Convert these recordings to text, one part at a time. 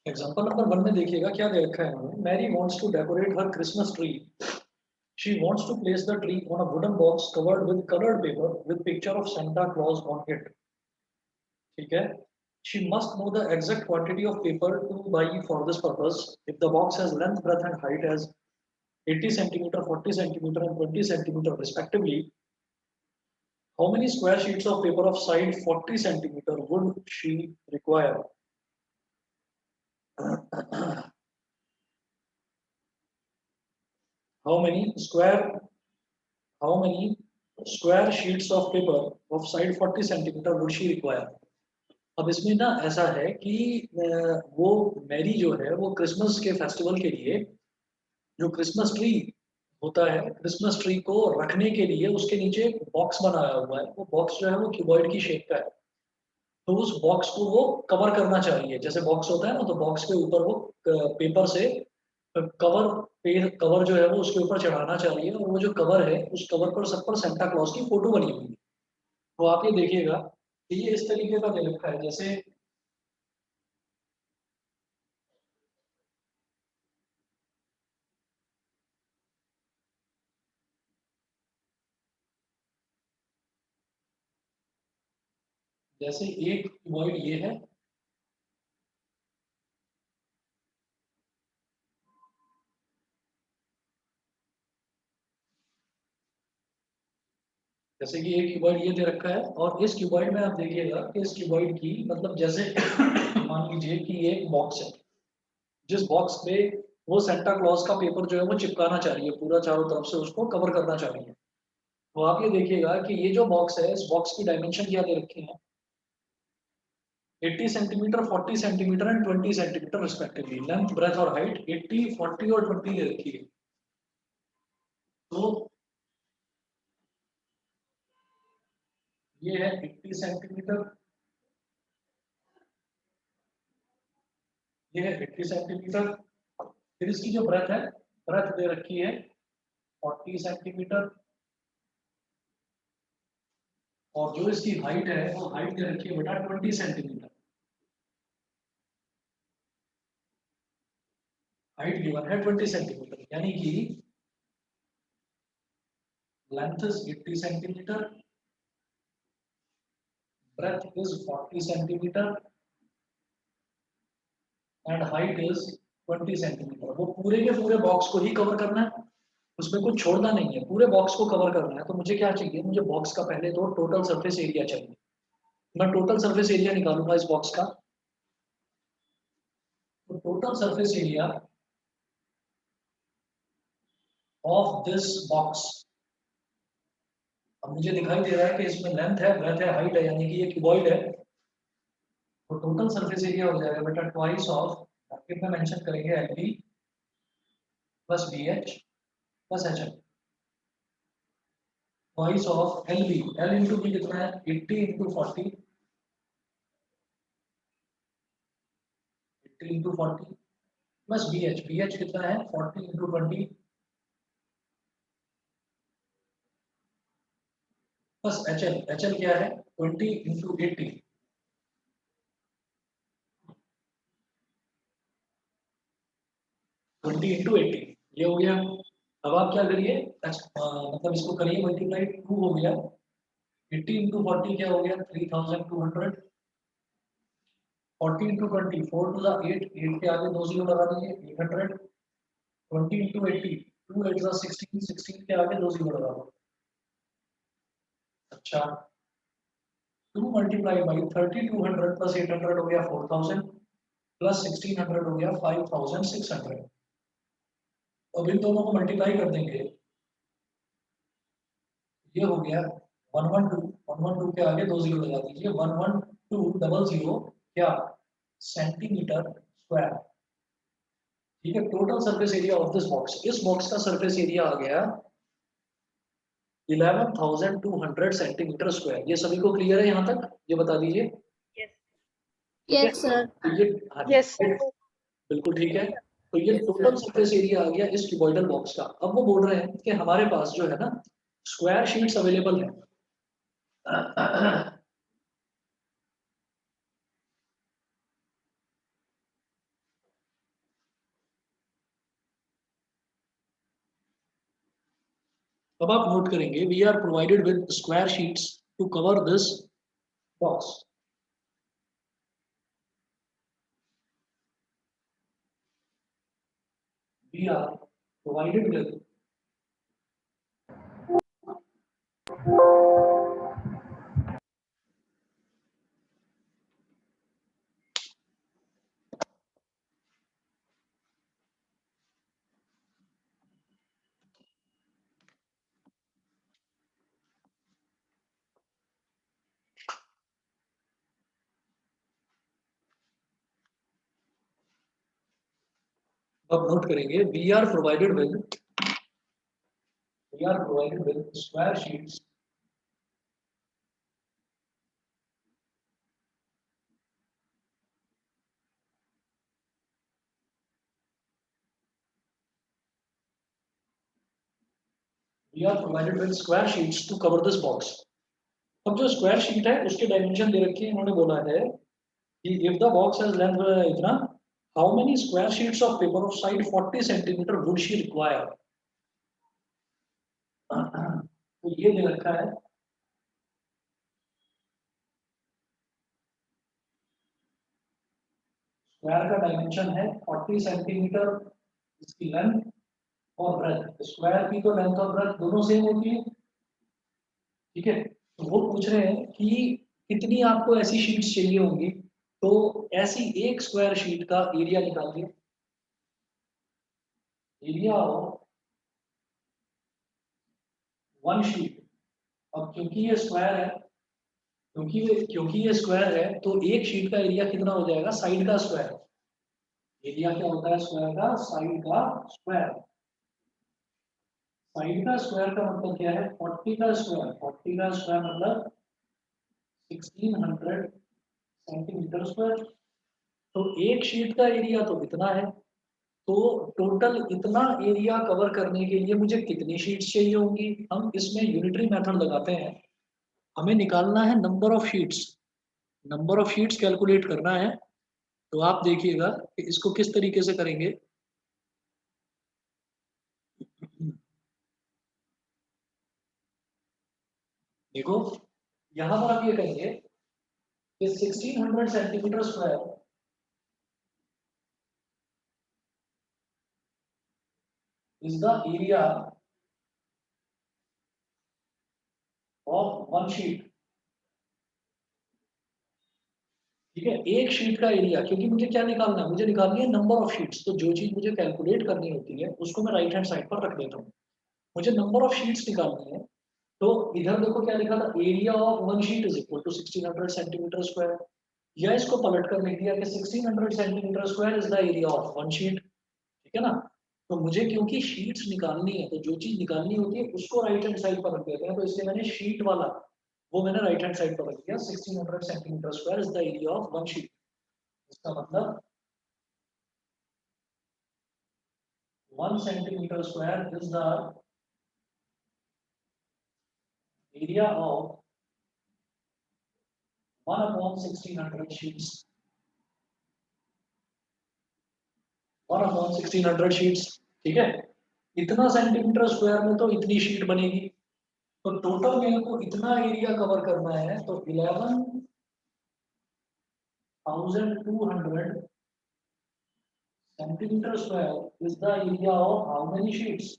Example number 1 में देखिएगा क्या दे रखा है इन्होंने। Mary wants to decorate her Christmas tree. She wants to place the tree on a wooden box covered with coloured paper with picture of Santa Claus on it. ठीक है। She must know the exact quantity of paper to buy for this purpose. If the box has length, breadth, and height as 80 centimeter, 40 centimeter, and 20 centimeter respectively, how many square sheets of paper of side 40 centimeter would she require? how many square how many square sheets of paper of side 40 centimeter would she require? अब इसमें ना ऐसा है कि वो Mary जो है वो क्रिसमस के फेस्टिवल के लिए जो क्रिसमस ट्री होता है, क्रिसमस ट्री को रखने के लिए उसके नीचे एक बॉक्स बनाया हुआ है। वो बॉक्स जो है वो क्यूबॉइड की शेप का है। तो उस बॉक्स को वो कवर करना चाहिए। जैसे बॉक्स होता है ना, तो बॉक्स के ऊपर वो पेपर से कवर कवर जो है वो उसके ऊपर चढ़ाना चाहिए, और वो जो कवर है उस कवर पर सब पर सेंटा क्लॉज की फोटो बनी हुई है। तो आप ये देखिएगा कि ये इस तरीके का दे रखा है। जैसे एक क्यूबॉइड ये है, जैसे कि एक क्यूबॉइड ये दे रखा है, और इस क्यूबॉइड में आप देखिएगा कि इस क्यूबॉइड की मतलब जैसे मान लीजिए कि ये एक बॉक्स है, जिस बॉक्स पे वो सेंटा क्लॉज का पेपर जो है वो चिपकाना चाहिए, पूरा चारों तरफ से उसको कवर करना चाहिए। तो आप ये देखिएगा कि ये जो बॉक्स है, इस बॉक्स की डायमेंशन क्या दे रखी है? 80 centimetre, 40 centimetre and 20 centimetre respectively. Length, breadth और हाइट 80, 40 और 20 दे रखी है। तो ये है 80 सेंटीमीटर, ये है 80 सेंटीमीटर। फिर इसकी जो ब्रेथ है, ब्रेथ दे रखी है 40 सेंटीमीटर, और जो इसकी हाइट है वो हाइट दे रखी है बेटा 20 सेंटीमीटर। हाइट गिवन है 20 सेंटीमीटर, यानी कि length is 80 centimetre, breadth is 40 centimetre and height is 20 centimetre. वो पूरे के पूरे बॉक्स को ही कवर करना है, उसमें कुछ छोड़ना नहीं है, पूरे बॉक्स को कवर करना है। तो मुझे क्या चाहिए? मुझे बॉक्स का पहले तो टोटल सरफेस एरिया चाहिए। मैं टोटल सरफेस एरिया निकालूंगा इस बॉक्स का। तो total surface area of this box, अब मुझे दिखाई दे रहा है कि इसमें लेंथ है, ब्रेथ है, हाइट है, यानी कि ये क्यूबॉइड है। तो टोटल सरफेस एरिया हो जाएगा बेटा ट्वाइस ऑफ, ब्रैकेट में मेंशन करेंगे l b plus b h plus h l, twice of l b. L into b कितना है? 80 into 40, 80 into 40 plus b h. B h कितना है? 40 into 20 plus h l. H l क्या है? 20 into 80, 20 into 80, ये हो गया। अब आप क्या करिए, मतलब इसको करिए मल्टीप्लाई, 2 हो गया। 80 इंटू 40 क्या हो गया? 3200। 40 इंटू 20, 4 टू द 8, 8 के आगे 2 जीरो लगा दीजिए, 800। 20 इंटू 80, 2 8 द 16, 16 के आगे 2 जीरो लगा दो। अच्छा, 2 मल्टीप्लाई बाई 3200 प्लस 800 हो गया 4000, प्लस 1600 हो गया 5600। अब इन दोनों को मल्टीप्लाई कर देंगे, ये हो गया 112। 112 के आगे 2 जीरो लगा दीजिए, 11200 क्या? Centimetre square. ठीक है। Total surface area of this box, इस बॉक्स का सरफेस एरिया आ गया 11,200 सेंटीमीटर स्क्वायर। ये सभी को क्लियर है यहाँ तक? ये बता दीजिए। ठीक है। Yes sir. तो ये, हाँ जी, यस बिल्कुल ठीक है। तो ये टोटल सरफेस एरिया आ गया इस क्यूबॉइडल बॉक्स का। अब वो बोल रहे हैं कि हमारे पास जो है ना स्क्वायर शीट्स अवेलेबल है। अब आप नोट करेंगे we are provided with square sheets to cover this box. We are provided with अब नोट करेंगे we are provided with square sheets we are provided with square sheets to cover this box. अब जो square sheet है उसके dimension दे रखे हैं, इन्होंने बोला है कि if the box has length इतना, how many square sheets of paper of side 40 centimetre would she require. तो ये दे रखा है स्क्वायर का डायमेंशन है 40 सेंटीमीटर इसकी लेंथ और ब्रेथ। स्क्वायर की तो लेंथ और ब्रेथ दोनों सेम होती है, ठीक है। तो वो पूछ रहे हैं कि कितनी आपको ऐसी शीट्स चाहिए होंगी, तो ऐसी एक स्क्वायर शीट का एरिया निकालिए। Area of one sheet. अब क्योंकि ये स्क्वायर है, क्योंकि ये स्क्वायर है तो एक शीट का एरिया कितना हो जाएगा, साइड का स्क्वायर। एरिया क्या होता है स्क्वायर का, साइड का स्क्वायर। साइड का स्क्वायर का मतलब क्या है, 40 का स्क्वायर। 40 का स्क्वायर मतलब 1600 सेंटीमीटर स्क्वायर। तो एक शीट का एरिया तो इतना है, तो टोटल इतना एरिया कवर करने के लिए मुझे कितनी शीट्स चाहिए होंगी। हम इसमें यूनिटरी मेथड लगाते हैं, हमें निकालना है number of sheets. Number of sheets calculate करना है। तो आप देखिएगा कि इसको किस तरीके से करेंगे। देखो यहां पर आप ये कहेंगे कि 1600 centimetre square is the area of one sheet. ठीक है, एक शीट का एरिया, क्योंकि मुझे क्या निकालना है, मुझे निकालनी है नंबर ऑफ शीट्स। तो जो चीज मुझे कैलकुलेट करनी होती है उसको मैं राइट हैंड साइड पर रख देता हूँ। मुझे नंबर ऑफ शीट्स निकालनी है। तो इधर देखो क्या लिखा था, area of one sheet is equal to 1600 centimetre square. या इसको पलट कर लिख दिया कि 1600 centimetre square is the area of one sheet. ठीक है ना। तो मुझे क्योंकि शीट्स निकालनी है, तो जो चीज निकालनी होती है उसको राइट हैंड साइड पर रख देते हैं। तो इसलिए मैंने शीट वाला वो मैंने राइट हैंड साइड पर रख दिया। 1600 centimetre square is the area of one sheet. इसका मतलब 1 centimetre square is the area of 1 upon 1600 sheets. 1 upon 1600 sheets. ठीक है, इतना सेंटीमीटर स्क्वायर में तो इतनी शीट बनेगी। तो टोटल मेरे को इतना एरिया कवर करना है, तो 11,200 centimetre square is the area of how many sheets.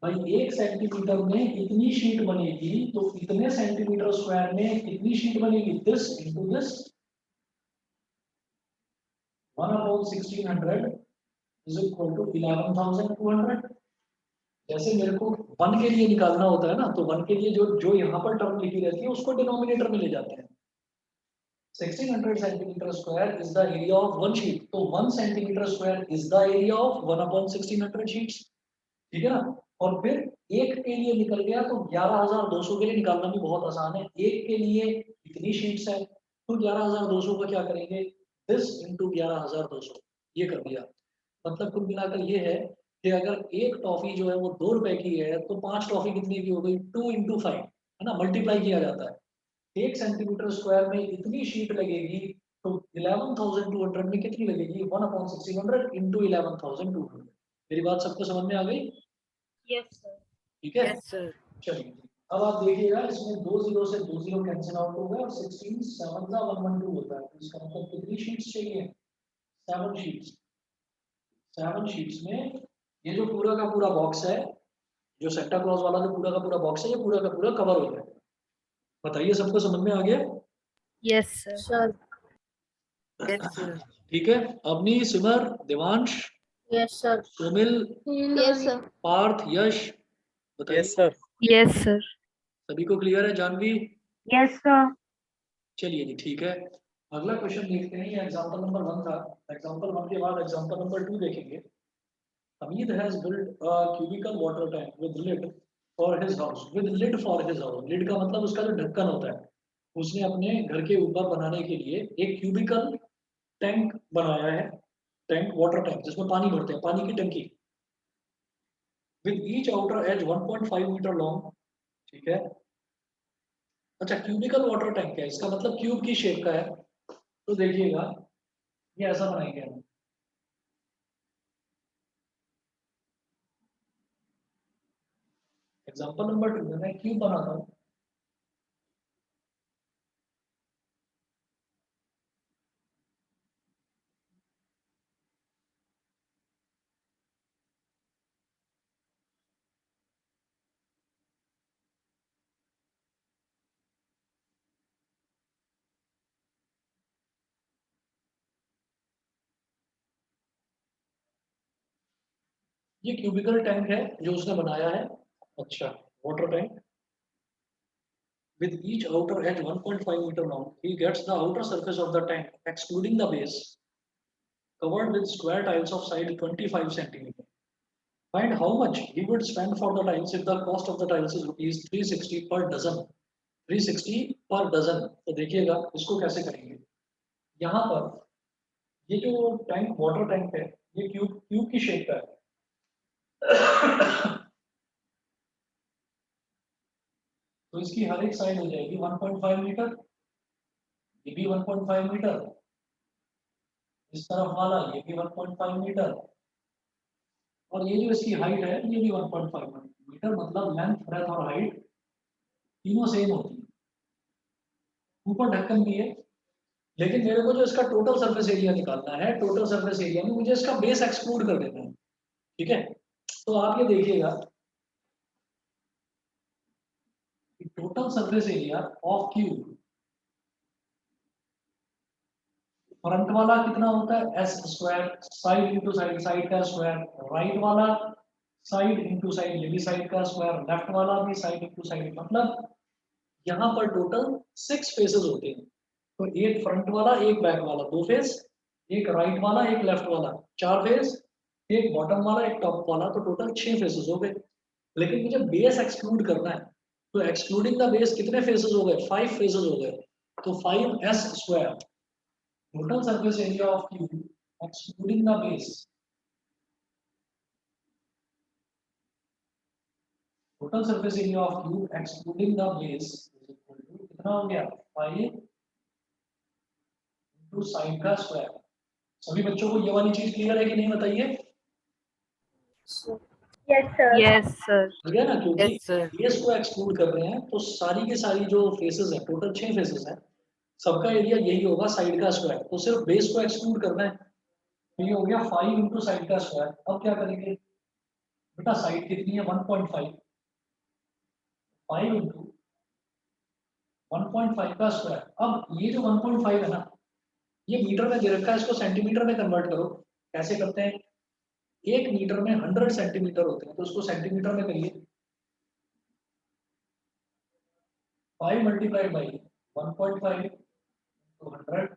भाई एक सेंटीमीटर में इतनी शीट बनेगी, तो इतने सेंटीमीटर स्क्वायर में कितनी शीट बनेगी, this into this. 1 upon 1600 is equal to 11,200। जैसे मेरे को वन के लिए निकालना होता है ना, तो वन के लिए जो जो यहाँ पर टर्म लिखी रहती है उसको डिनोमिनेटर में ले जाते हैं। 1600 centimetre square is the area of one sheet, तो 1 centimetre square is the area of 1 upon 1600 sheets. ठीक है ना। और फिर एक के लिए निकल गया, तो 11,200 के लिए निकालना भी बहुत आसान है। एक के लिए इतनी शीट्स है, तो 11,200 का क्या करेंगे, दिस इंटू 11,200, ये कर दिया। मतलब कुल मिलाकर ये है कि अगर एक टॉफी जो है वो 2 रुपए की है, तो 5 टॉफी कितने की हो गई, 2 इंटू 5, है ना, मल्टीप्लाई किया जाता है। 1 सेंटीमीटर स्क्वायर में इतनी शीट लगेगी, तो 11,200 में कितनी लगेगी, 1 अपॉन 1600 इंटू 11,200। मेरी बात सबको समझ में आ गई। Yes, sir. ठीक है, Yes, sir. चलिए अब आप देखिएगा इसमें 2 0 से 2 0 कैंसिल आउट होगा और 16 7 का 112 होता है, तो इसका मतलब कितनी शीट्स चाहिए? 7 शीट्स। 7 शीट्स में ये जो पूरा का पूरा बॉक्स है, जो सेंटा क्लॉज वाला जो पूरा का पूरा बॉक्स है, ये पूरा का पूरा कवर हो जाएगा। बताइए सबको समझ में आ गया? Yes, sir. Sir. Yes, sir. ठीक है, अवनी, सिमर, Devansh, Yes, sir. Somil, Yes, sir. Partha, यश, बताइए। Yes, sir. Yes, sir. सभी को क्लियर है? जानवी? Yes, sir. चलिए जी, ठीक है। अगला क्वेश्चन देखते हैं, ये एग्जांपल नंबर 1 था। एग्जांपल 1 के बाद एग्जांपल नंबर 2 देखेंगे। Hamid has built a cubical water tank with lid for his house. With lid for his house. Lid का मतलब उसका जो ढक्कन होता है, उसने अपने घर के ऊपर बनाने के लिए एक क्यूबिकल टैंक बनाया है। टैंक, वाटर टैंक, जिसमें पानी भरते हैं, पानी की टंकी। With each outer edge 1.5 metre long, ठीक है। अच्छा, क्यूबिकल वाटर टैंक है, इसका मतलब क्यूब की शेप का है। तो देखिएगा ये ऐसा बनाएंगे हम। एग्जांपल नंबर 2 में मैं क्यूब बनाता हूँ। ये क्यूबिकल टैंक है जो उसने बनाया है। अच्छा, water tank with each outer edge 1.5 meter long, he gets the outer surface of the tank excluding the base covered with square tiles of side 25 centimeter. Find how much he would spend for the tiles if the cost of the tiles is rupees 360 per dozen. 360 per dozen। तो देखिएगा इसको कैसे करेंगे। यहाँ पर ये जो tank, water tank है, ये क्यूब क्यूब की शेप का है। तो इसकी हर एक साइड हो जाएगी 1.5 मीटर, ये भी 1.5 मीटर, इस तरफ वाला ये भी 1.5 मीटर, और ये जो इसकी हाइट है ये भी 1.5 मीटर। मतलब लेंथ, ब्रेथ और हाइट तीनों सेम होती है। ऊपर ढक्कन भी है, लेकिन मेरे को जो इसका टोटल सरफेस एरिया निकालना है, टोटल सरफेस एरिया में मुझे इसका बेस एक्सक्लूड कर देना है। ठीक है, तो आप ये देखिएगा total surface area of cube, front वाला कितना होता है S square, side into side, side का स्क्वायर, राइट वाला साइड इंटू साइड, ये भी साइड का स्क्वायर, लेफ्ट वाला भी साइड इंटू साइड। मतलब यहाँ पर टोटल 6 फेसेस होते हैं। तो एक फ्रंट वाला, एक बैक वाला, 2 फेस, एक राइट वाला, एक लेफ्ट वाला, 4 फेस, एक बॉटम वाला, एक टॉप वाला, तो टोटल 6 फेसेस हो गए। लेकिन मुझे बेस एक्सक्लूड करना है, तो एक्सक्लूडिंग द बेस कितने फेसेस हो गए? 5 फेसेस हो गए। तो 5s square total surface area of cube excluding the base, total surface area of cube excluding the base is equal to कितना हो गया? 5 into साइड का स्क्वायर। सभी बच्चों को ये वाली चीज क्लियर है कि नहीं, बताइए। Yes, sir. Yes, sir. हो गया ना, क्योंकि Yes, sir. बेस को एक्सक्लूड कर रहे हैं तो सारी की सारी जो फेसेस है, टोटल 6 फेसेस है, सबका एरिया यही होगा साइड का स्क्वायर। तो सिर्फ बेस को एक्सक्लूड करना है, तो ये हो गया 5 into साइड का स्क्वायर। अब क्या करेंगे बेटा, साइड कितनी है? 1.5, 5 into 1.5 का स्क्वायर। अब ये जो 1.5 है ना, ये मीटर में दे रखा है, इसको सेंटीमीटर में कन्वर्ट करो। कैसे करते हैं? 1 मीटर में 100 सेंटीमीटर होते हैं, तो उसको सेंटीमीटर में करिए। 5 मल्टीप्लाइड बाई 1.5 तो 100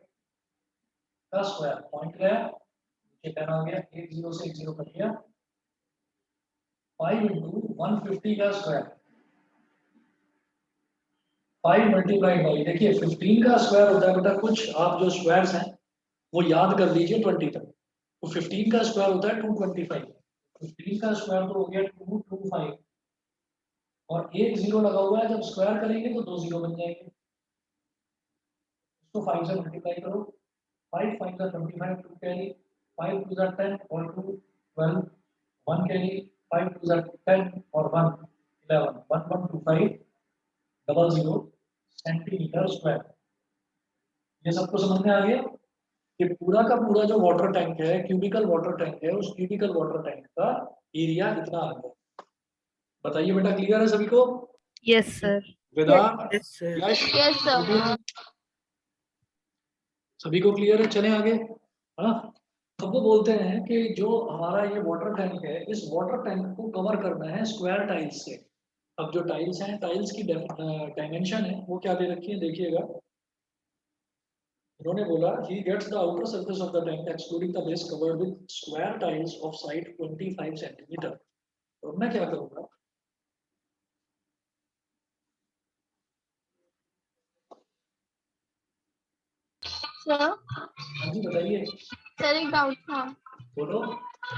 का स्क्वायर। पॉइंट गया, नीचे पेन हो गया, एक जीरो से एक जीरो कट गया। 5 इंटू 150 का स्क्वायर, 5 मल्टीप्लाइड बाई, देखिए 15 का स्क्वायर होता है बेटा, कुछ आप जो स्क्वायर्स हैं वो याद कर लीजिए 20 तक। तो 15 का स्क्वायर होता है 225, 15 का स्क्वायर तो हो गया 225, और एक जीरो लगा हुआ है, जब स्क्वायर करेंगे तो 2 जीरो बन जाएंगे। इसको 5 से मल्टीप्लाई करो, 5 5 का 25, 2 कैरी, 5 2 10 और 2 12, 1 कैरी, 5 2 10 और 1 11 112500 सेंटीमीटर स्क्वायर। ये सबको समझ में आ गया कि पूरा का पूरा जो वाटर टैंक है, क्यूबिकल वाटर टैंक है, उस क्यूबिकल वाटर टैंक का एरिया इतना आ गया। बताइए बेटा, क्लियर है सभी को? Yes, sir. वेदांत, Yes, sir. यश, Yes, sir. सुबीर, सभी को क्लियर है? चलें आगे। हाँ, अब वो बोलते हैं कि जो हमारा ये वाटर टैंक है, इस वाटर टैंक को कवर करना है स्क्वायर टाइल्स से। अब जो टाइल्स हैं, टाइल्स की डायमेंशन है वो क्या दे रखी है, देखिएगा। उन्होंने बोला he gets the outer surface of the tank excluding the base covered with square tiles of side 25 centimetre. तो मैं क्या करूंगा, सर हाँ जी बताइए, सर एक डाउट था। बोलो।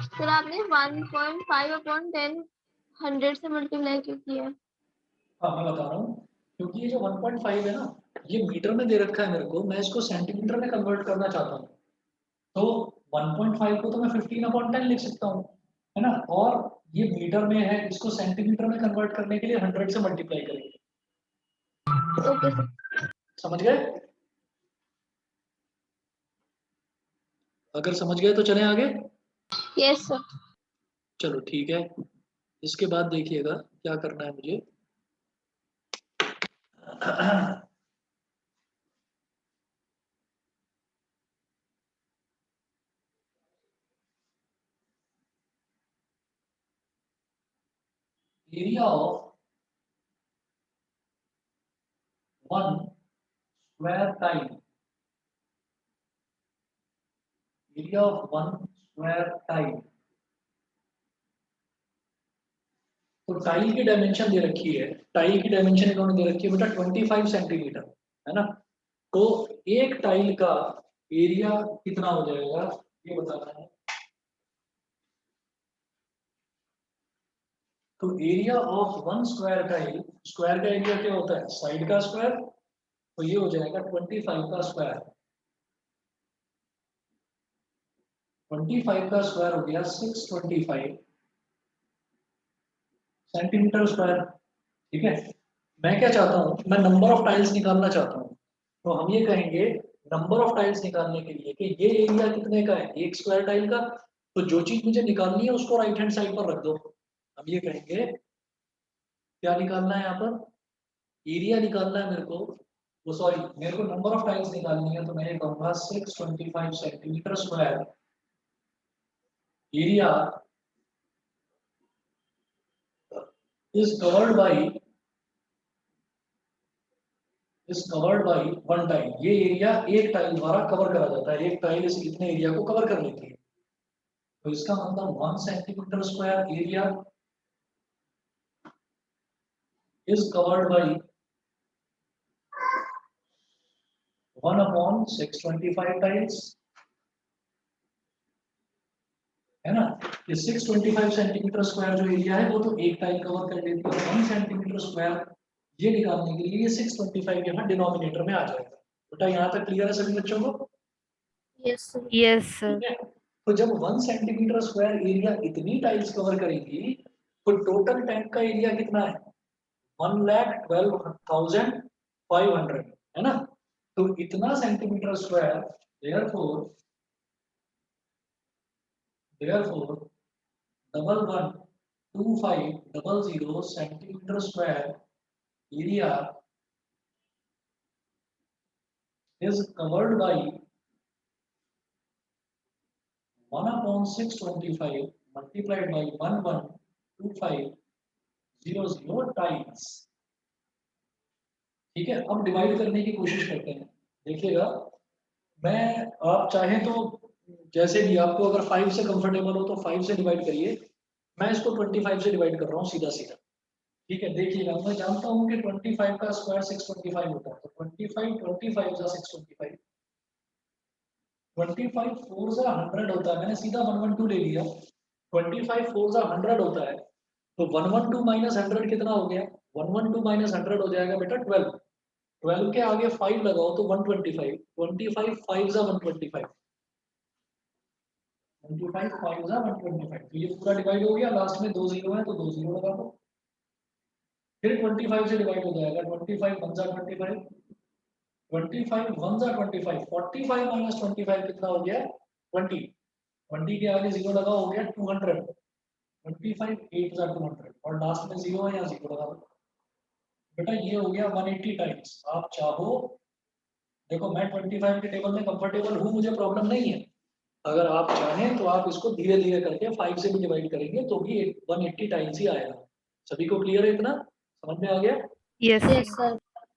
सर आपने 1.5 अपॉन 10 100 से मल्टीप्लाई क्यों किया? हाँ मैं बता रहा हूँ, क्योंकि ये जो 1.5 है ना, ये मीटर में दे रखा है मेरे को, मैं इसको सेंटीमीटर में कन्वर्ट करना चाहता हूँ। तो 1.5 को तो मैं 15/10 लिख सकता हूँ, है ना। और ये मीटर में है, इसको सेंटीमीटर में कन्वर्ट करने के लिए 100 से मल्टीप्लाई करेंगे। Okay sir. समझ गए? अगर समझ गए तो चलें आगे। Yes sir. चलो ठीक है, इसके बाद देखिएगा क्या करना है मुझे। Area of one square tile, area of one square tile. तो टाइल की डायमेंशन दे रखी है, टाइल की डायमेंशन इन्होंने दे रखी है बेटा 25 सेंटीमीटर, है ना। तो एक टाइल का एरिया कितना हो जाएगा ये बताना है। तो area of one square tile, square का एरिया क्या होता है, साइड का स्क्वायर, तो ये हो जाएगा 25 का स्क्वायर। 25 का स्क्वायर हो गया 625 सेंटीमीटर स्क्वायर। ठीक है, मैं क्या चाहता हूँ, मैं नंबर ऑफ टाइल्स निकालना चाहता हूँ। तो हम ये कहेंगे नंबर ऑफ टाइल्स निकालने के लिए कि ये एरिया कितने का है, एक स्क्वायर टाइल का। तो जो चीज मुझे निकालनी है उसको राइट हैंड साइड पर रख दो। हम ये कहेंगे क्या निकालना है, यहाँ पर एरिया निकालना है मेरे को, वो सॉरी मेरे को नंबर ऑफ टाइल्स निकालनी है। तो मैं ये कहूंगा 625 centimetre square area is covered by one tile. ये एरिया एक टाइल द्वारा कवर करा जाता है, एक टाइल इस इतने एरिया को कवर कर लेती है। तो इसका मतलब 1 centimetre square area is covered by 1/625 tiles, है ना। ये 625 सेंटीमीटर स्क्वायर जो एरिया है वो तो एक टाइल कवर कर लेती है। 1 सेंटीमीटर स्क्वायर ये निकालने के लिए ये 625 यहाँ डिनोमिनेटर में आ जाएगा। बेटा यहाँ तक क्लियर है सभी बच्चों को? Yes sir. Yes, sir. ठीक है, तो जब 1 सेंटीमीटर स्क्वायर एरिया इतनी टाइल्स कवर करेगी तो टोटल टैंक का एरिया कितना है, 1,12,500, है ना। तो इतना centimetre square, therefore 112500 centimetre square area is covered by 1/625 multiplied by 112500 times. ठीक है, अब डिवाइड करने की कोशिश करते हैं। देखिएगा, मैं आप चाहें तो जैसे भी आपको अगर 5 से कंफर्टेबल हो तो 5 से डिवाइड करिए। मैं इसको 25 से डिवाइड कर रहा हूँ सीधा सीधा। ठीक है, देखिएगा मैं जानता हूँ कि 25 का स्क्वायर 625 होता है। तो 25 25 जा 625, 25 4 जा 100 होता है। मैंने सीधा 112 ले लिया। 25 4 जा 100 होता है, तो 112 माइनस 100 कितना हो गया, 112 माइनस 100 हो जाएगा बेटा 12। 12 के आगे 5 लगाओ तो 125, 25 5 जा 125, 25 5 जा 125, तो ये पूरा डिवाइड हो गया, लास्ट में 2 जीरो है तो 2 जीरो लगा दो, फिर 25 से डिवाइड हो जाएगा, 25 1 जा 25, 25 1 जा 25, 45 माइनस 25 कितना हो गया 20, 20 के आगे जीरो लगा हो गया 200, 25 8 जा 200 और लास्ट में जीरो है, यहाँ जीरो लगा दो बेटा, ये हो गया 180 टाइम्स। आप चाहो, देखो मैं 25 के टेबल में कंफर्टेबल हूँ, मुझे प्रॉब्लम नहीं है, अगर आप चाहें तो आप इसको धीरे धीरे करके 5 से भी डिवाइड करेंगे तो भी 180 टाइम्स ही आएगा। सभी को क्लियर है इतना, समझ में आ गया? Yes, Yes, sir.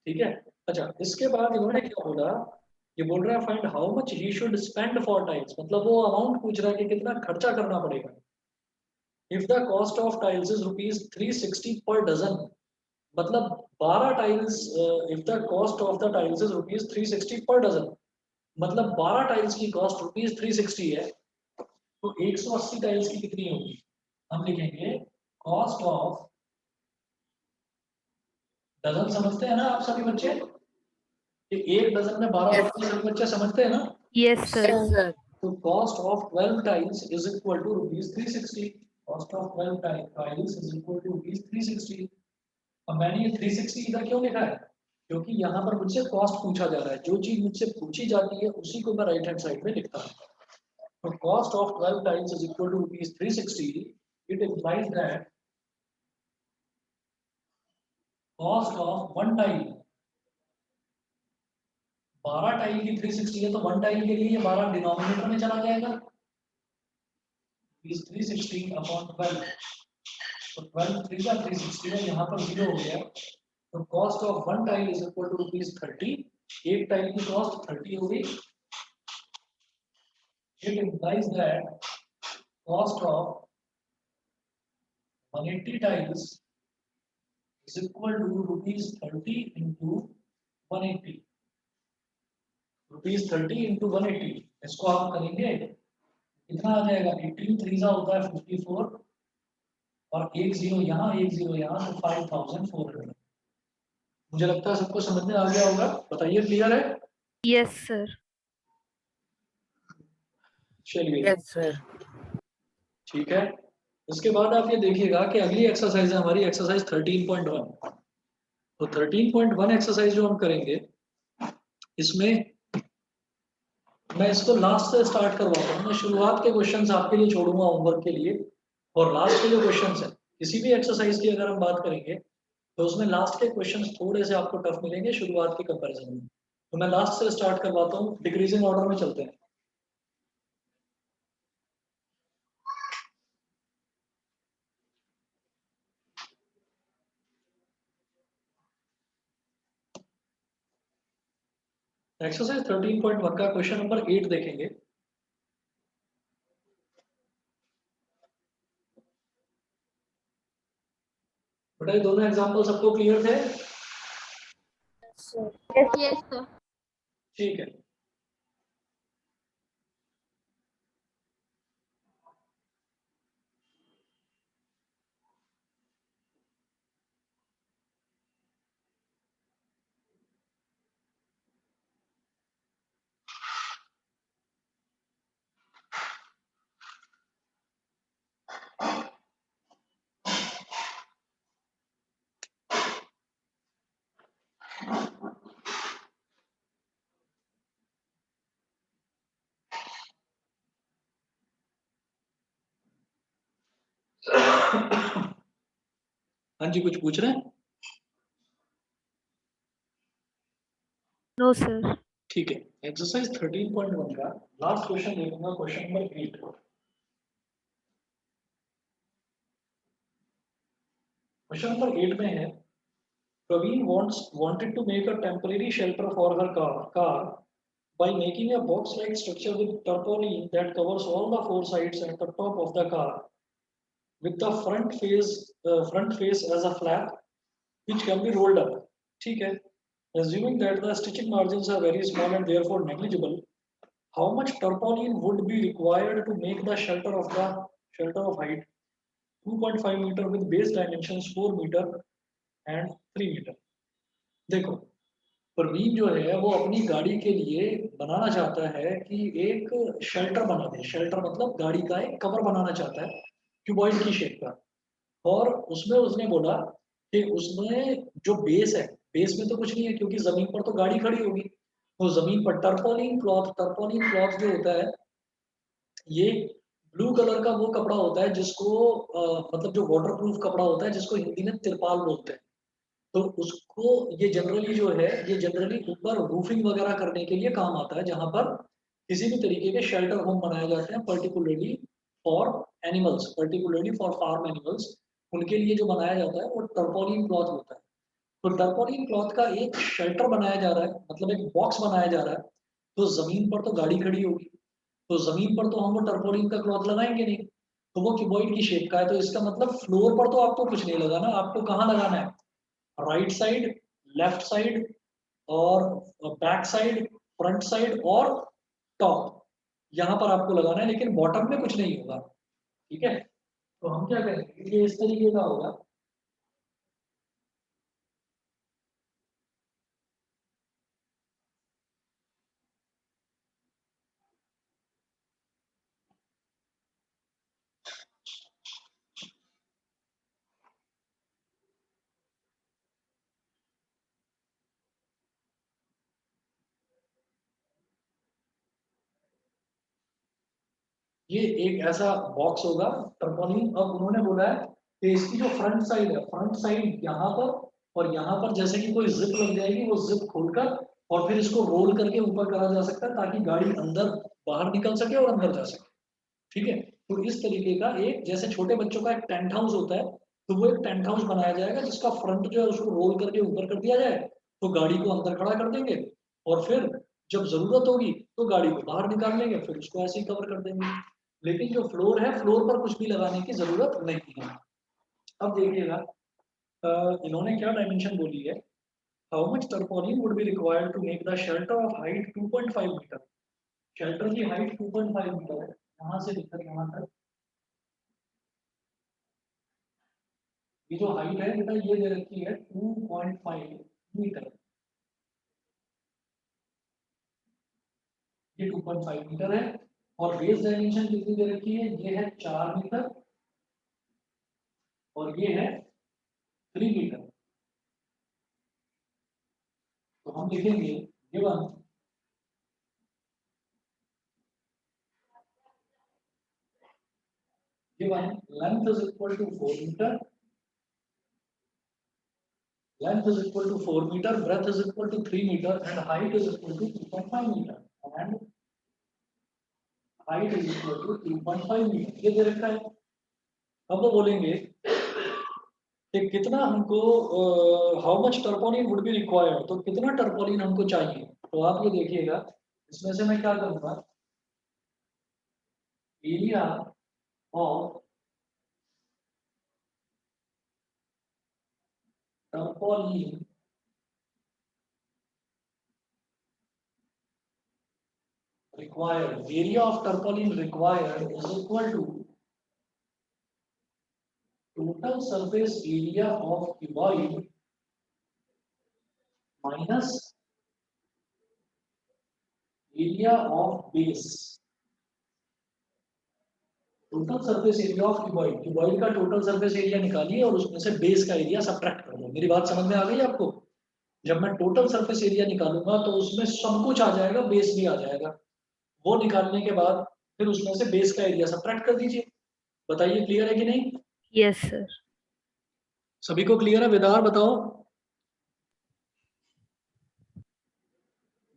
ठीक है। अच्छा, इसके बाद इन्होंने क्या बोला, ये बोल रहा है find how much he should spend for tiles, मतलब वो अमाउंट पूछ रहा है कि कितना खर्चा करना पड़ेगा। If the cost of tiles is ₹360 per dozen, मतलब 12 tiles, if the cost of the tiles is ₹360 per dozen, मतलब 12 टाइल्स की कॉस्ट ₹360 है, तो 180 टाइल्स की कितनी होगी? हम लिखेंगे कॉस्ट ऑफ डजन, समझते हैं ना आप सभी बच्चे कि एक डजन में 12 Yes, होते हैं, सभी बच्चे समझते हैं ना? yes, sir. yes, sir. तो cost of 12 tiles is equal to ₹360, cost of 12 tiles is equal to ₹360। अब मैंने ये 360 इधर क्यों लिखा है? क्योंकि यहाँ पर मुझसे कॉस्ट पूछा जा रहा है, जो चीज मुझसे पूछी जाती है उसी को मैं राइट हैंड साइड में लिखता हूँ। तो cost of 12 tiles is equal to ₹360, it implies that cost of one tile, 12 tile की 360 है तो वन टाइल के लिए ये 12 डिनोमिनेटर में चला जाएगा, 360 अपॉन 12, तो 12 3 का 360 है, यहाँ पर जीरो हो गया, तो cost of one tile is equal to ₹30, एक टाइल की कॉस्ट 30 हो गई। It implies that cost of 180 tiles is equal to ₹30 into 180, ₹30 into 180, इसको आप करेंगे कितना आ जाएगा, 18 3 होता है 54 और एक जीरो यहाँ एक जीरो यहाँ, तो 5400। मुझे लगता है सबको समझ में आ गया होगा, बताइए क्लियर है? Yes, sir. चलिए Yes, sir. ठीक है। इसके बाद आप ये देखिएगा कि अगली एक्सरसाइज है हमारी एक्सरसाइज 13.1। तो 13.1 एक्सरसाइज जो हम करेंगे, इसमें मैं इसको लास्ट से स्टार्ट करवाता हूँ, मैं शुरुआत के क्वेश्चंस आपके लिए छोड़ूंगा होमवर्क के लिए, और लास्ट के जो क्वेश्चंस है किसी भी एक्सरसाइज की अगर हम बात करेंगे तो उसमें लास्ट के क्वेश्चंस थोड़े से आपको टफ मिलेंगे शुरुआत के कंपैरिजन में, तो मैं लास्ट से स्टार्ट करवाता हूँ, डिक्रीजिंग ऑर्डर में चलते हैं। एक्सरसाइज 13.1 का क्वेश्चन नंबर 8 देखेंगे। बेटा ये दोनों एग्जांपल सबको क्लियर थे? Yes, sir. ठीक है। हाँ जी, कुछ पूछ रहे हैं? No, sir. ठीक है, एक्सरसाइज 13.1 का लास्ट क्वेश्चन देखूंगा, क्वेश्चन नंबर 8। क्वेश्चन नंबर 8 में है, Praveen wanted to make a temporary shelter for her car by making a box-like structure with tarpaulin that covers all the four sides and the top of the car, with the front face as a flap which can be rolled up. ठीक है, assuming that the stitching margins are very small and therefore negligible, how much tarpaulin would be required to make the shelter of height 2.5 meter with base dimensions 4 meter and 3 meter? देखो, प्रवीण जो है वो अपनी गाड़ी के लिए बनाना चाहता है कि एक शेल्टर बना दे। शेल्टर मतलब गाड़ी का एक कवर बनाना चाहता है क्यूबॉइड की शेप का। और उसमें उसने बोला कि उसमें जो बेस है, बेस में तो कुछ नहीं है क्योंकि जमीन पर तो गाड़ी खड़ी होगी। तो जमीन पर टर्पोलिन क्लॉथ जो होता है, ये ब्लू कलर का वो कपड़ा होता है जिसको मतलब जो वाटर प्रूफ कपड़ा होता है जिसको हिंदी में तिरपाल बोलते हैं। तो उसको ये जनरली जो है, ये जनरली ऊपर रूफिंग वगैरह करने के लिए काम आता है, जहां पर किसी भी तरीके के शेल्टर होम बनाए जाते हैं particularly for animals, particularly for farm animals. उनके लिए जो बनाया जाता है वो टर्पोलिन क्लॉथ होता है। तो टर्पोलिन क्लॉथ का एक शेल्टर बनाया जा रहा है, मतलब एक बॉक्स बनाया जा रहा है। तो जमीन पर तो गाड़ी खड़ी होगी, तो जमीन पर तो हम वो टर्पोलिन का क्लॉथ लगाएंगे नहीं, तो वो क्यूबॉइड की शेप का है। तो इसका मतलब फ्लोर पर तो आपको कुछ नहीं लगाना, आपको कहाँ लगाना है? राइट साइड, लेफ्ट साइड और बैक साइड, फ्रंट साइड और टॉप, यहाँ पर आपको लगाना है, लेकिन बॉटम में कुछ नहीं होगा। ठीक है, तो हम क्या करेंगे, ये इस तरीके का होगा। ये एक ऐसा बॉक्स होगा टर्पोलिन। अब उन्होंने बोला है कि इसकी जो फ्रंट साइड है, फ्रंट साइड यहाँ पर और यहाँ पर जैसे कि कोई जिप लग जाएगी, वो जिप खोलकर और फिर इसको रोल करके ऊपर करा जा सकता है ताकि गाड़ी अंदर बाहर निकल सके और अंदर जा सके। ठीक है, तो इस तरीके का एक, जैसे छोटे बच्चों का एक टेंट हाउस होता है, तो वो एक टेंट हाउस बनाया जाएगा जिसका फ्रंट जो है उसको रोल करके ऊपर कर दिया जाए, तो गाड़ी को अंदर खड़ा कर देंगे और फिर जब जरूरत होगी तो गाड़ी को बाहर निकाल लेंगे, फिर उसको ऐसे ही कवर कर देंगे। लेकिन जो फ्लोर है, फ्लोर पर कुछ भी लगाने की जरूरत नहीं है। अब देखिएगा इन्होंने क्या डायमेंशन बोली है। How much tarpaulin would be required to make the shelter of height 2.5 metre. Shelter की हाइट 2.5 मीटर है, यहाँ से लेकर यहाँ तक। ये जो हाइट है बेटा, ये दे रखी है 2.5 मीटर। ये 2.5 मीटर है। और बेस डायमेंशन कितनी दे रखी है? ये है 4 मीटर और ये है 3 मीटर। तो हम लिखेंगे given length is equal to 4 metre, length is equal to 4 meter, breadth is equal to 3 meter, and height is equal to 2.5 meter. And height is equal to 2.5 meter. ये दे रखा है। अब वो बोलेंगे कि कितना हमको, how much tarpaulin would be required, तो कितना टर्पोलिन हमको चाहिए। तो आप ये देखिएगा, इसमें से मैं क्या करूंगा, area of tarpaulin required, area of tarpaulin required is equal to total surface area of cuboid minus area of base। Total surface area of cuboid, cuboid का टोटल सरफेस एरिया निकालिए और उसमें से बेस का एरिया सब्ट्रैक्ट कर दो। मेरी बात समझ में आ गई आपको? जब मैं टोटल सरफेस एरिया निकालूंगा तो उसमें सब कुछ आ जाएगा, बेस भी आ जाएगा। वो निकालने के बाद फिर उसमें से बेस का एरिया सब्ट्रैक्ट कर दीजिए। बताइए क्लियर है कि नहीं? Yes, sir. सभी को क्लियर है? विदार बताओ,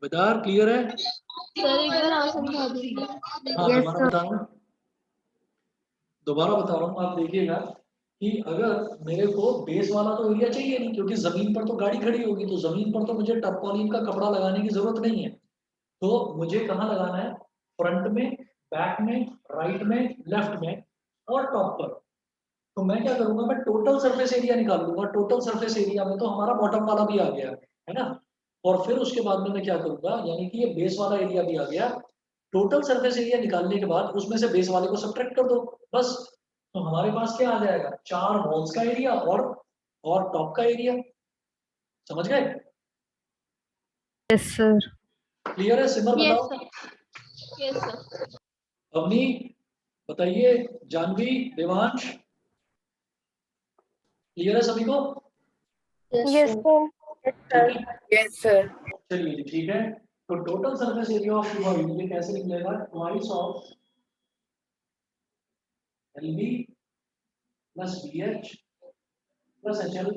विदार क्लियर है? सर एक बार और समझा दीजिए। हाँ, Yes, दोबारा sir. बता रहा हूँ, दोबारा बता रहा हूँ। आप देखिएगा कि अगर मेरे को बेस वाला तो एरिया चाहिए नहीं, क्योंकि जमीन पर तो गाड़ी खड़ी होगी, तो जमीन पर तो मुझे टर्पोलिन का कपड़ा लगाने की जरूरत नहीं है। तो मुझे कहाँ लगाना है? फ्रंट में, बैक में, राइट में, लेफ्ट में और टॉप पर। तो मैं क्या करूंगा, मैं टोटल सरफेस एरिया निकाल लूंगा। टोटल सरफेस एरिया में तो हमारा बॉटम वाला भी आ गया है ना। और फिर उसके बाद में मैं क्या करूंगा, यानी कि ये बेस वाला एरिया भी आ गया। टोटल सरफेस एरिया निकालने के बाद उसमें से बेस वाले को सब्ट्रैक्ट कर दो, बस। तो हमारे पास क्या आ जाएगा? 4 वॉल्स का एरिया और टॉप का एरिया। समझ गए? Yes, sir. क्लियर है? सिमर Yes, बताओ। sir. Yes, sir. अवनी बताइए, जानवी, देवांश, क्लियर है सभी को? Yes, sir. ठीक है, Yes, sir. चलिए ठीक है। तो total surface area of cuboid ये कैसे निकलेगा? Twice of l b plus b h plus h l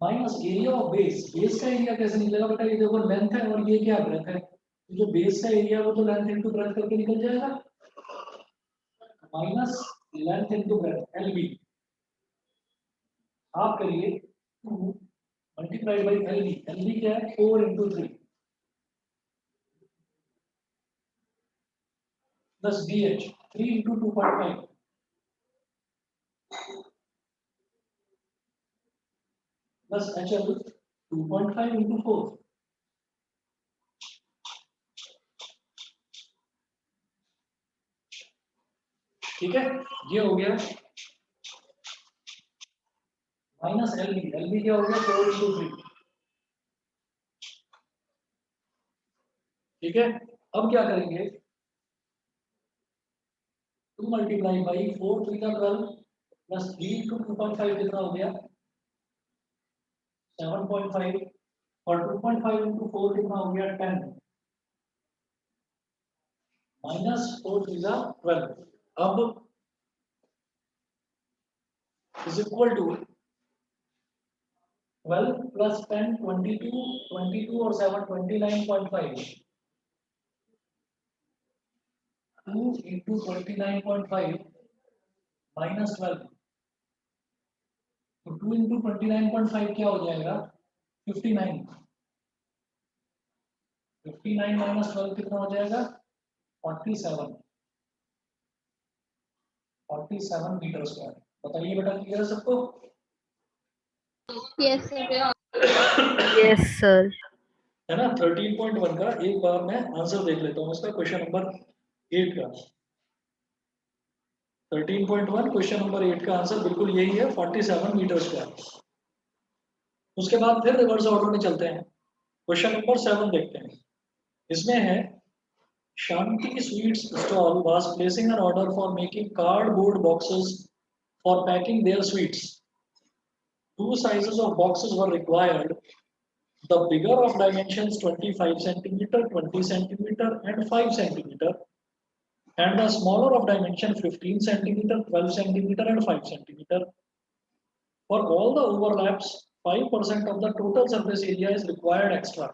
minus area of base. Base का एरिया कैसे निकलेगा बेटा? ये देखो लेंथ है और ये क्या ब्रेथ है, तो जो बेस का एरिया वो तो लेंथ इनटू ब्रेथ करके निकल जाएगा, minus length into breadth l b. आप करिए 2 मल्टीप्लाइड बाई एलबी। एलबी क्या है? 4 into 3 plus b h 3 into 2.5 plus h l 2.5 into 4। ठीक है, ये हो गया माइनस एलबी। एलबी क्या हो गया? 4 इंटू 3। ठीक है, अब क्या करेंगे? 2 मल्टीप्लाई बाई 4 3 का 12 प्लस 3 इंटू 2.5 कितना हो गया? 7.5 और 2.5 इंटू 4 कितना हो गया? 10 माइनस 4 3 का 12। अब इज इक्वल टू 12 प्लस 10 22 और 7 29.5 2 इंटू 29.5 माइनस 12। तो 2 इंटू 29.5 क्या हो जाएगा? 59। 59 माइनस 12 कितना हो जाएगा? 47। 47 मीटर स्क्वायर। बताइए बेटा, क्लियर है सबको? Yes, sir. Yes, sir. है ना? 13.1 का एक बार मैं आंसर देख लेता हूँ इसका, क्वेश्चन नंबर 8 का। 13.1 क्वेश्चन नंबर 8 का आंसर बिल्कुल यही है, 47 मीटर स्क्वायर। उसके बाद फिर रिवर्स ऑर्डर में चलते हैं। क्वेश्चन नंबर 7 देखते हैं। इसमें है Shanti Sweets stall was placing an order for making cardboard boxes for packing their sweets. Two sizes of boxes were required. The bigger of dimensions 25 centimeter, 20 centimeter, and 5 centimeter, and the smaller of dimension 15 centimeter, 12 centimeter, and 5 centimeter. For all the overlaps, 5% of the total surface area is required extra.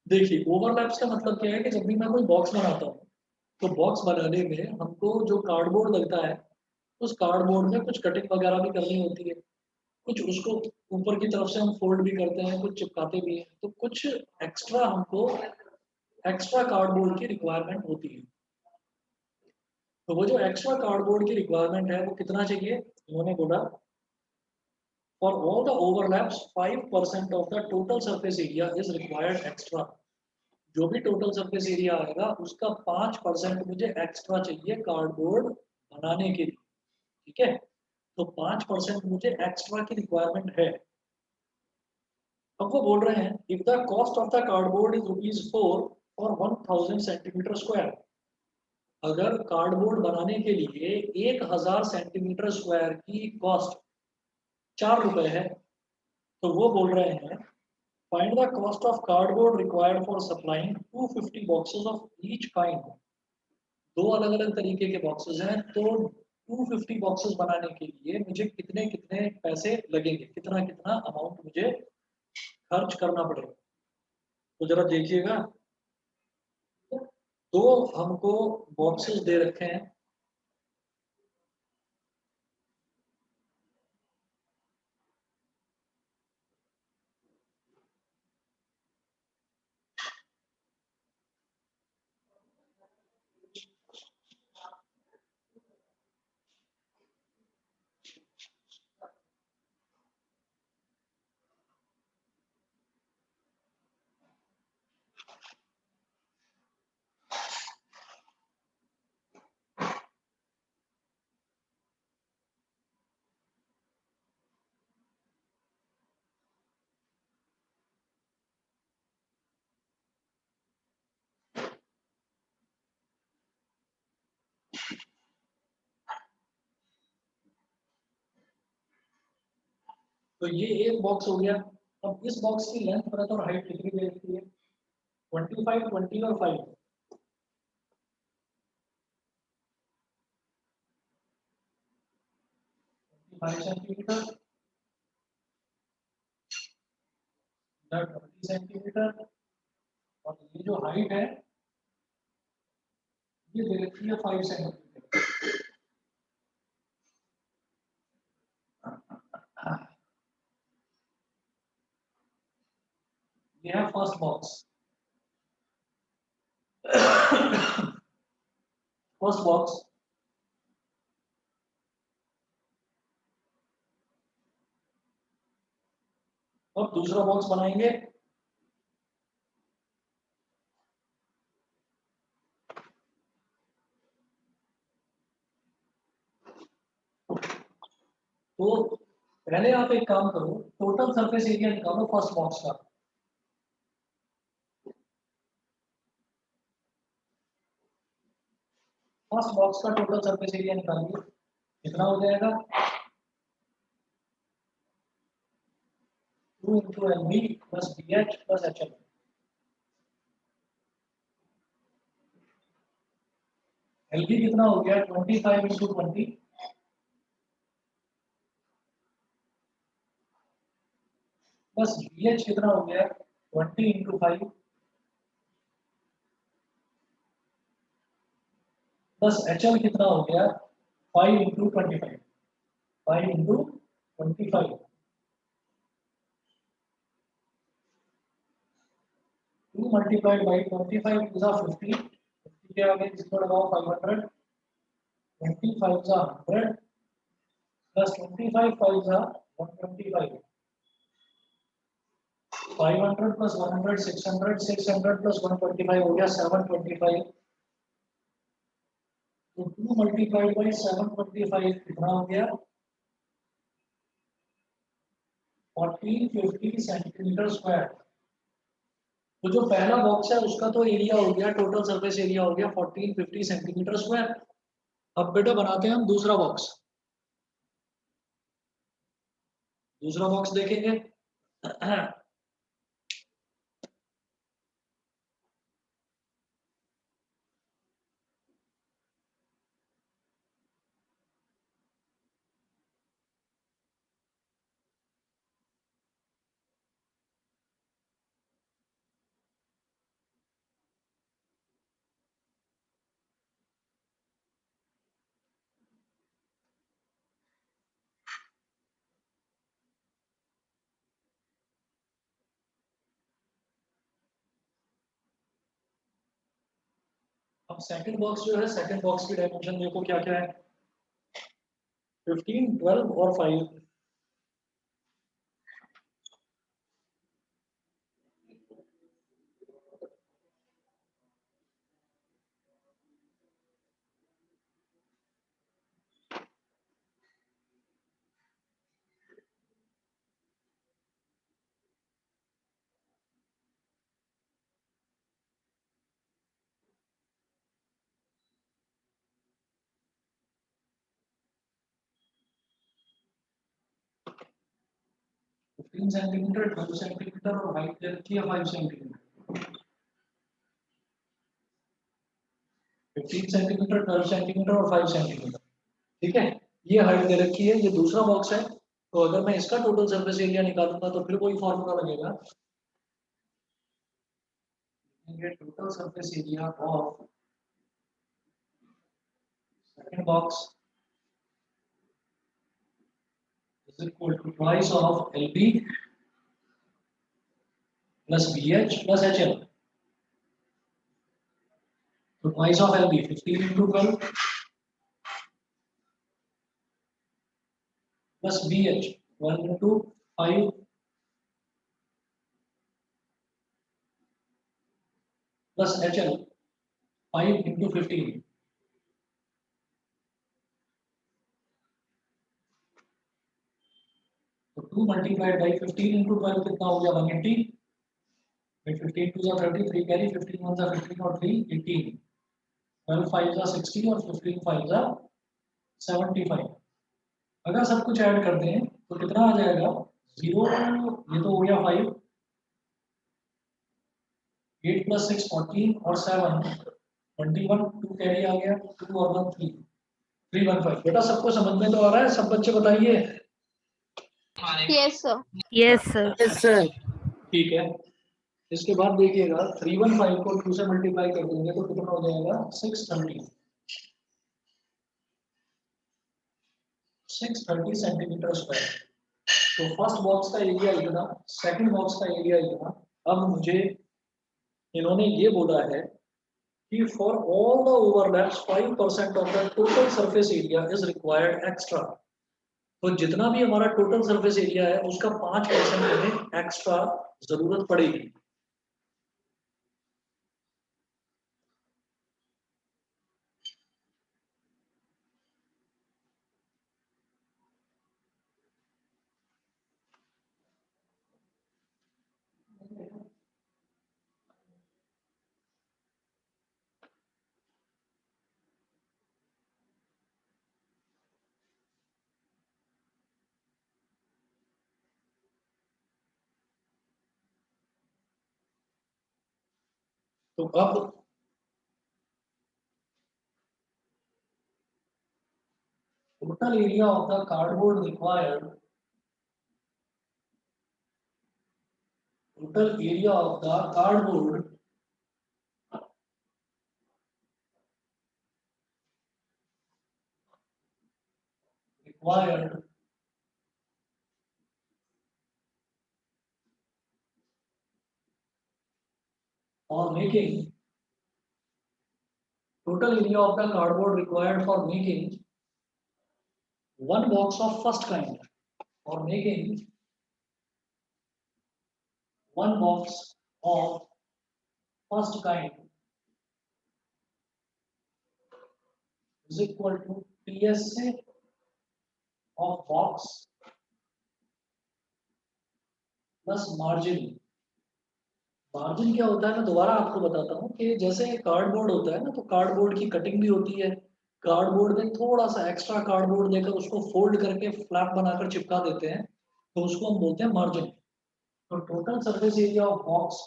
देखिए, overlaps का मतलब क्या है कि जब भी मैं कोई बॉक्स बनाता हूँ तो बॉक्स बनाने में हमको जो कार्डबोर्ड लगता है उस कार्डबोर्ड में कुछ कटिंग वगैरह भी करनी होती है, कुछ उसको ऊपर की तरफ से हम फोल्ड भी करते हैं, कुछ चिपकाते भी हैं, तो कुछ एक्स्ट्रा हमको एक्स्ट्रा कार्डबोर्ड की रिक्वायरमेंट होती है। तो वो जो एक्स्ट्रा कार्डबोर्ड की रिक्वायरमेंट है वो कितना चाहिए? उन्होंने बोला for all the overlaps 5% of the total surface area is required extra. जो भी टोटल सरफेस एरिया आएगा उसका 5% मुझे एक्स्ट्रा चाहिए कार्डबोर्ड बनाने के लिए। ठीक है, तो 5% मुझे एक्स्ट्रा की रिक्वायरमेंट है। अब वो बोल रहे हैं if the cost of the cardboard is ₹4 और 1000 सेंटीमीटर स्क्वायर। अगर कार्डबोर्ड बनाने के लिए 1000 सेंटीमीटर स्क्वायर की कॉस्ट ₹4 है, तो वो बोल रहे हैं find the cost of cardboard required for supplying 250 boxes of each kind. दो अलग अलग तरीके के बॉक्सेस हैं, तो 250 बॉक्सेस बनाने के लिए मुझे कितने कितने पैसे लगेंगे, कितना कितना अमाउंट मुझे खर्च करना पड़ेगा। तो जरा देखिएगा, दो हमको बॉक्सेस दे रखे हैं। तो ये एक बॉक्स हो गया। अब इस बॉक्स की लेंथ ब्रेथ और हाइट कितनी दे रखी है? 25, 20 और 5। 5 सेंटीमीटर, 20 सेंटीमीटर, और ये जो हाइट है ये दे रखी है 5 सेंटीमीटर। ये है फर्स्ट बॉक्स। First box. अब दूसरा बॉक्स बनाएंगे। तो पहले आप एक काम करो, टोटल सरफेस एरिया निकालो फर्स्ट बॉक्स का। फर्स्ट बॉक्स का टोटल सरफेस एरिया निकालिए, कितना हो जाएगा? 2 × LB + BH + HL। LB कितना हो गया? 25 × 20 प्लस BH कितना हो गया? 20 × 5 प्लस HL कितना हो गया? 5 × 25। 5 × 25। 2 × 25 is 50। 50 के आगे इसको लगाओ 500। 25 is 100 प्लस 25 5 is 125। 500 + 100 600, 600 + 125 हो गया 725। तो 2 × 725 कितना हो गया? 1450 सेंटीमीटर स्क्वायर। तो जो पहला बॉक्स है उसका तो एरिया हो गया, टोटल सरफेस एरिया हो गया 1450 सेंटीमीटर स्क्वायर। अब बेटा बनाते हैं हम दूसरा बॉक्स। दूसरा बॉक्स देखेंगे। अब सेकंड बॉक्स जो है, सेकंड बॉक्स की डायमेंशन देखो क्या क्या है। 15, 12 और 5। फिफ्टीन सेंटीमीटर, 12 सेंटीमीटर और हाइट दे रखी है 5 सेंटीमीटर। 15 सेंटीमीटर, 12 सेंटीमीटर और 5 सेंटीमीटर। ठीक है, ये हाइट दे रखी है। ये दूसरा बॉक्स है। तो अगर मैं इसका टोटल सरफेस एरिया निकालूंगा तो फिर वही फॉर्मूला लगेगा। Total surface area of second box is equal to twice of LB plus BH plus HL. So twice of LB 15 into 12 plus BH 12 into 5 plus HL 5 into 15. तो 2 multiplied by 15 into 12 कितना हो गया? 180। 15 2 जा 30, 3 carry, 15 1 जा 15 और 3 18। 12 5 जा 60 और 15 5 जा 75। अगर सब कुछ ऐड कर दें तो कितना आ जाएगा? 0 ये तो हो गया 5, 8 + 6 14 और 7 21, 2 कैरी आ गया, 2 और 1 3, 315। बेटा सबको समझ में तो आ रहा है? सब बच्चे बताइए। Yes sir. Yes, sir. Yes, sir. ठीक है, इसके बाद देखिएगा 315 को 2 से मल्टीप्लाई कर देंगे तो कितना हो जाएगा 630, 630 सेंटीमीटर स्क्वायर। तो फर्स्ट बॉक्स का एरिया इतना, सेकंड बॉक्स का एरिया इतना। अब मुझे इन्होंने ये बोला है कि for all the overlaps 5% of the total surface area is required extra. तो जितना भी हमारा टोटल सरफेस एरिया है उसका 5% हमें एक्स्ट्रा जरूरत पड़ेगी। तो अब total area of the cardboard required, total area of the cardboard required for making, total area of the cardboard required for making one box of first kind, for making one box of first kind is equal to PSA of box plus margin। Margin क्या होता है मैं दोबारा आपको बताता हूँ कि जैसे कार्डबोर्ड होता है ना, तो कार्डबोर्ड की कटिंग भी होती है। कार्डबोर्ड में थोड़ा सा एक्स्ट्रा कार्डबोर्ड देकर उसको फोल्ड करके फ्लैप बनाकर चिपका देते हैं, तो उसको हम बोलते हैं मार्जिन। तो total surface area of box,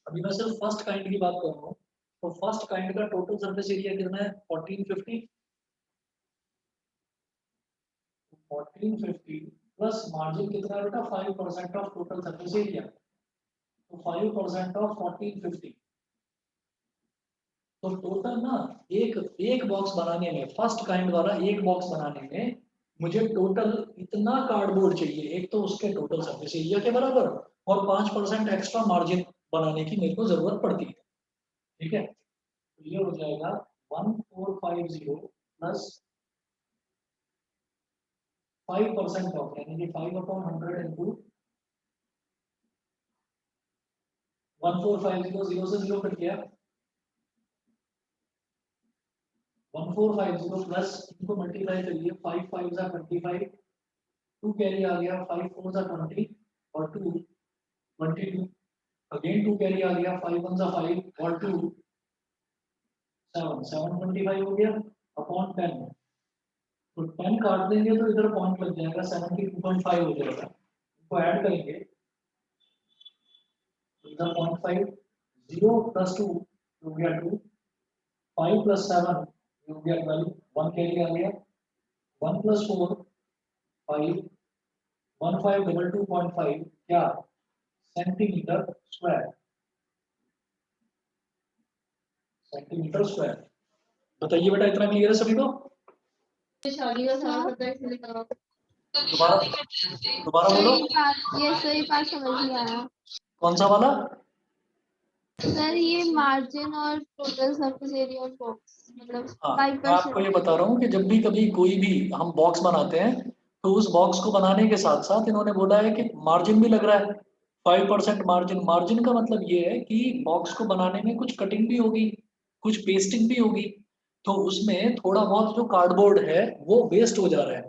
अभी मैं सिर्फ फर्स्ट काइंड की बात कर रहा हूँ, तो फर्स्ट काइंड का टोटल सरफेस एरिया कितना है 1450, 1450 प्लस मार्जिन कितना है बेटा 5% ऑफ टोटल सरफेस एरिया, तो 5% ऑफ 1450। तो टोटल ना एक एक बॉक्स बनाने में, फर्स्ट काइंड वाला एक बॉक्स बनाने में मुझे टोटल इतना कार्डबोर्ड चाहिए, एक तो उसके टोटल सरफेस एरिया के बराबर, और 5% एक्स्ट्रा मार्जिन बनाने की मेरे को जरूरत पड़ती है। ठीक है, तो ये हो जाएगा 1450 प्लस 5% ऑफ, यानी कि 5/100 इंटू 1450, 0 से 0 कट गया, 1450 प्लस इनको मल्टीप्लाई करिए, 5 5 जा 25, 2 कैरी आ गया, 5 4 जा 20 और 2 22, अगेन 2 कैरी आ गया, 5 1 जा 5 और 2 7 7 25 हो गया अपॉन 10। तो 10 काट देंगे तो इधर पॉइंट लग जाएगा, 72.5 हो जाएगा। इसको ऐड करेंगे तो इधर 0.5, 0 + 2 हो गया 2, 5 + 7 हो गया 12, 1 कैरी आ गया, 1 + 4 5, 1522.5 क्या सेंटीमीटर स्क्वायर, सेंटीमीटर स्क्वायर। बताइए बेटा, इतना क्लियर है सभी को? दोबारा दोबारा बोलो। ये सही पार्ट समझ नहीं आया कौन सा वाला? सर, ये मार्जिन और total surface area of box मतलब हाँ, मैं आपको ये बता रहा हूँ कि जब भी कभी कोई भी हम बॉक्स बनाते हैं तो उस बॉक्स को बनाने के साथ साथ इन्होंने बोला है कि मार्जिन भी लग रहा है, 5% मार्जिन। मार्जिन का मतलब ये है कि बॉक्स को बनाने में कुछ कटिंग भी होगी, कुछ पेस्टिंग भी होगी, तो उसमें थोड़ा बहुत जो कार्डबोर्ड है वो वेस्ट हो जा रहा है।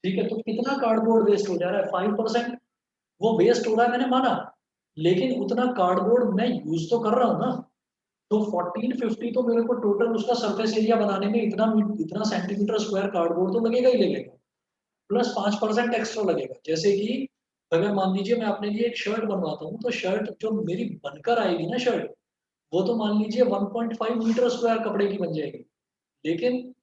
ठीक है, तो कितना कार्डबोर्ड वेस्ट हो जा रहा है? 5% वो वेस्ट हो रहा है, मैंने माना, लेकिन उतना कार्डबोर्ड मैं यूज तो कर रहा हूँ ना। तो 1450 तो मेरे को टोटल उसका सरफेस एरिया बनाने में इतना इतना सेंटीमीटर स्क्वायर कार्डबोर्ड तो लगेगा ही लगेगा, प्लस 5% एक्स्ट्रा लगेगा। जैसे कि अगर मान लीजिए मैं अपने लिए एक शर्ट बनवाता हूँ, तो शर्ट जो मेरी बनकर आएगी ना शर्ट, वो तो मान लीजिए 1.5 मीटर स्क्वायर कपड़े की बन जाएगी। लेकिन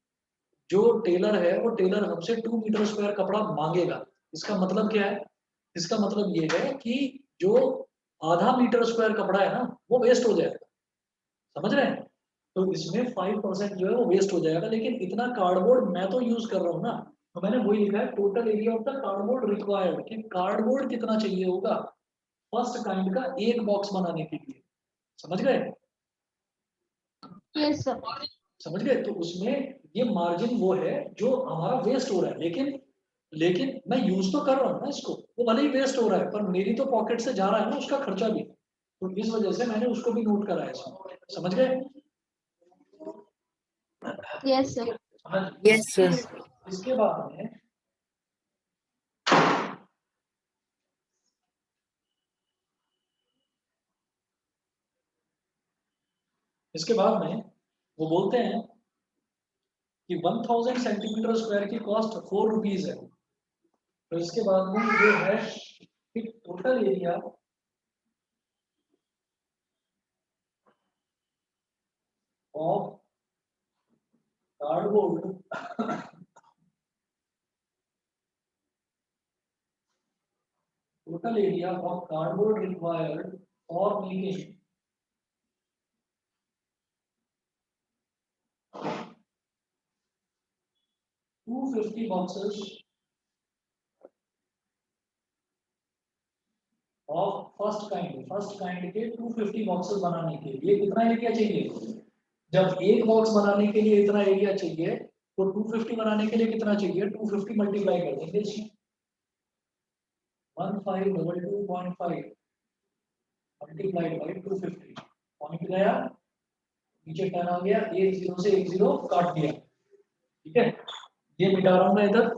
जो टेलर है वो टेलर हमसे 2 मीटर स्क्वायर कपड़ा मांगेगा। इसका मतलब क्या है? इसका मतलब ये है कि जो आधा मीटर स्क्वायर कपड़ा है ना, वो वेस्ट हो जाएगा। समझ रहे हैं? तो इसमें 5% जो है वो वेस्ट हो जाएगा, लेकिन इतना कार्डबोर्ड मैं तो यूज कर रहा हूँ ना, तो मैंने वही लिखा है total area of the cardboard required, कि कार्डबोर्ड कितना चाहिए होगा फर्स्ट काइंड का एक बॉक्स बनाने के लिए। समझ गए? Yes sir. समझ गए? तो उसमें ये मार्जिन वो है जो हमारा वेस्ट हो रहा है, लेकिन मैं यूज तो कर रहा हूँ ना इसको, वो भले ही वेस्ट हो रहा है पर मेरी तो पॉकेट से जा रहा है ना उसका खर्चा भी, तो इस वजह से मैंने उसको भी नोट करा है इसमें। समझ गए? Yes sir. Yes, sir. इसके बाद में वो बोलते हैं कि 1000 सेंटीमीटर स्क्वायर की कॉस्ट 4 रुपीज है। तो इसके बाद में ये है कि total area of cardboard total area of cardboard required for making 250 boxes of first kind के 250 बॉक्सेस बनाने के लिए कितना एरिया चाहिए? जब एक बॉक्स बनाने के लिए इतना एरिया चाहिए, तो 250 बनाने के लिए कितना चाहिए? 250 मल्टीप्लाई कर देंगे इसमें 1522.5 मल्टीप्लाइड बाई 250, पॉइंट गया नीचे 10 आ गया, एक जीरो से एक जीरो काट दिया। ठीक है, ये मिटा रहा हूं मैं इधर।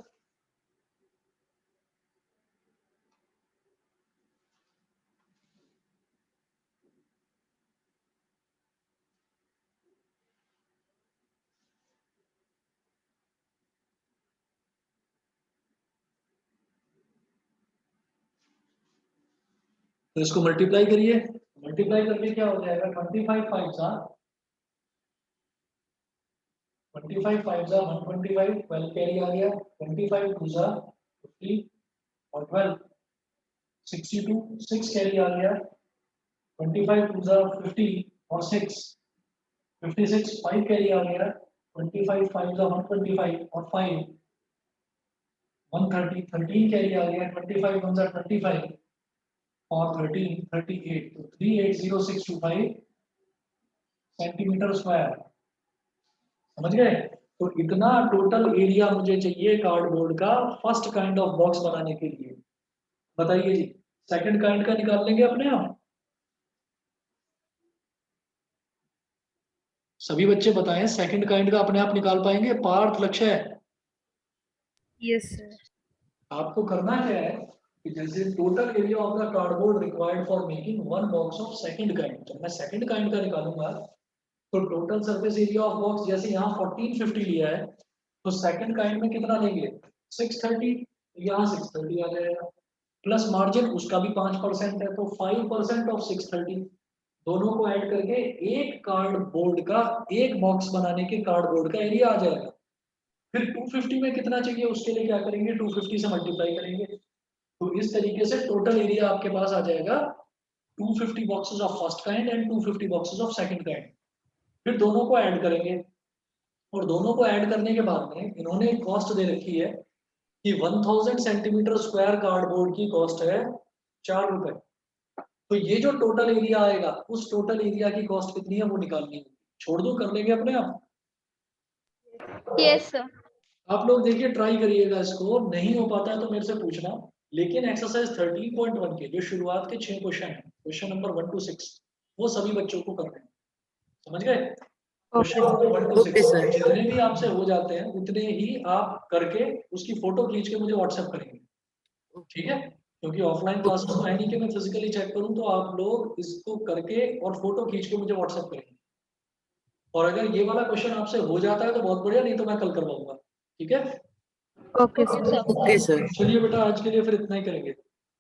तो इसको मल्टीप्लाई करिए, मल्टीप्लाई करके क्या हो जाएगा? 25 5 जा 25 5 जा 125, 12 कैरी आ गया, 25 2 जा 50 और 12 62, 6 कैरी आ गया, 25 2 जा 50 और 6 56, 5 कैरी आ गया, 25 5 जा 125 और 5 130, 13 कैरी आ गया, 25 1 जा 25 और 13 38, तो 380625 सेंटीमीटर स्क्वायर। समझ गए? तो इतना टोटल एरिया मुझे चाहिए कार्डबोर्ड का फर्स्ट काइंड ऑफ बॉक्स बनाने के लिए। बताइए जी, सेकंड काइंड का निकाल लेंगे अपने आप? सभी बच्चे बताएं, सेकंड काइंड का अपने आप निकाल पाएंगे? पार्थ, लक्ष्य, Yes, sir. आपको करना क्या है कि जैसे total area of the cardboard required for making one box of second kind, जब मैं सेकंड काइंड का निकालूंगा तो total surface area of box जैसे यहाँ 1450 लिया है, तो सेकंड काइंड में कितना लेंगे? 630, यहाँ 630 आ जाएगा, प्लस मार्जिन उसका भी 5% है, तो 5% ऑफ 630, दोनों को ऐड करके एक कार्डबोर्ड का, एक बॉक्स बनाने के कार्डबोर्ड का एरिया आ जाएगा। फिर 250 में कितना चाहिए उसके लिए क्या करेंगे? 250 से मल्टीप्लाई करेंगे, तो इस तरीके से टोटल एरिया आपके पास आ जाएगा 250 boxes of first kind and 250 boxes of second kind. फिर दोनों को ऐड करेंगे, और दोनों को ऐड करने के बाद में इन्होंने एक कॉस्ट दे रखी है कि 1000 सेंटीमीटर स्क्वायर कार्डबोर्ड की कॉस्ट है 4 रुपए। तो ये जो टोटल एरिया आएगा, उस टोटल एरिया की कॉस्ट कितनी है वो निकालनी है। छोड़ दो, कर लेंगे अपने आप। Yes sir. आप लोग देखिए, ट्राई करिएगा इसको, नहीं हो पाता है तो मेरे से पूछना। लेकिन एक्सरसाइज 13.1 के जो शुरुआत के 6 क्वेश्चन है, क्वेश्चन नंबर 1 to 6, वो सभी बच्चों को करने हैं। समझ गए? क्वेश्चन नंबर 1 to 6 जितने भी आपसे हो जाते हैं उतने ही आप करके उसकी फोटो खींच के मुझे व्हाट्सएप करेंगे। ठीक है? क्योंकि ऑफलाइन क्लासेस तो है नहीं कि मैं फिजिकली चेक करूं, तो आप लोग इसको करके और फोटो खींच के मुझे व्हाट्सएप करेंगे। और अगर ये वाला क्वेश्चन आपसे हो जाता है तो बहुत बढ़िया, नहीं तो मैं कल करवाऊंगा। ठीक है? Okay, sir. Okay, sir. चलिए बेटा, आज के लिए फिर इतना ही करेंगे।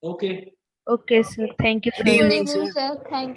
Okay. Okay, sir. Thank you, Good sir. Good evening, evening, sir. sir. Thank